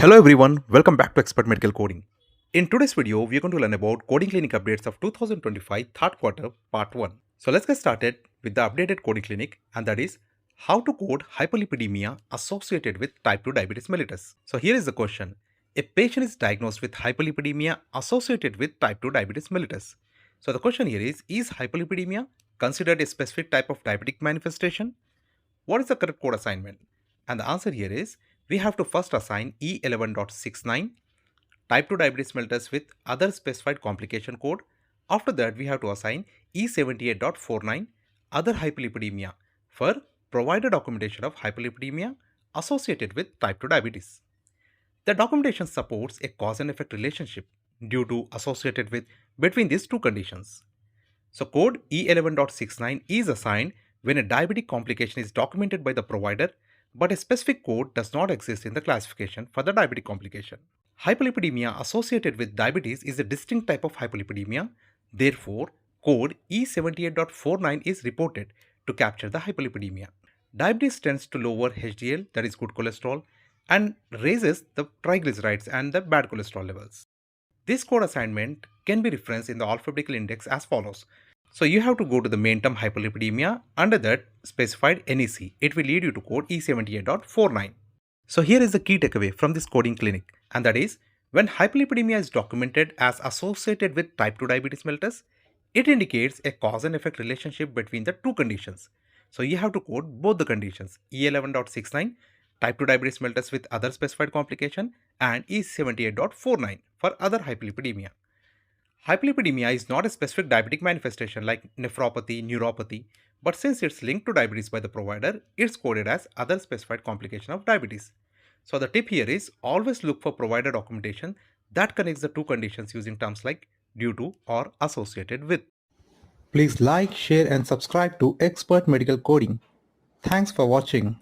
Hello everyone, welcome back to Expert Medical Coding. In today's video, we are going to learn about coding clinic updates of 2025 third quarter part 1. So let's get started with the updated coding clinic, and that is how to code hyperlipidemia associated with type 2 diabetes mellitus. So here is the question. A patient is diagnosed with hyperlipidemia associated with type 2 diabetes mellitus. So the question here is hyperlipidemia considered a specific type of diabetic manifestation? What is the correct code assignment? And the answer here is we have to first assign E11.69 type 2 diabetes mellitus with other specified complication code. After that, we have to assign E78.49 other hyperlipidemia for provider documentation of hyperlipidemia associated with type 2 diabetes. The documentation supports a cause and effect relationship due to associated with between these two conditions. So code E11.69 is assigned when a diabetic complication is documented by the provider, but a specific code does not exist in the classification for the diabetic complication. Hyperlipidemia associated with diabetes is a distinct type of hyperlipidemia. Therefore, code E78.49 is reported to capture the hyperlipidemia. Diabetes tends to lower HDL, that is good cholesterol, and raises the triglycerides and the bad cholesterol levels. This code assignment can be referenced in the alphabetical index as follows. So you have to go to the main term hyperlipidemia, under that specified NEC. It will lead you to code E78.49. So here is the key takeaway from this coding clinic, and that is when hyperlipidemia is documented as associated with type 2 diabetes mellitus, it indicates a cause and effect relationship between the two conditions. So you have to code both the conditions, E11.69 type 2 diabetes mellitus with other specified complication and E78.49 for other hyperlipidemia. Hyperlipidemia is not a specific diabetic manifestation like nephropathy, neuropathy, but since it's linked to diabetes by the provider, it's coded as other specified complication of diabetes. So the tip here is always look for provider documentation that connects the two conditions using terms like due to or associated with. Please like, share and subscribe to Expert Medical Coding. Thanks for watching.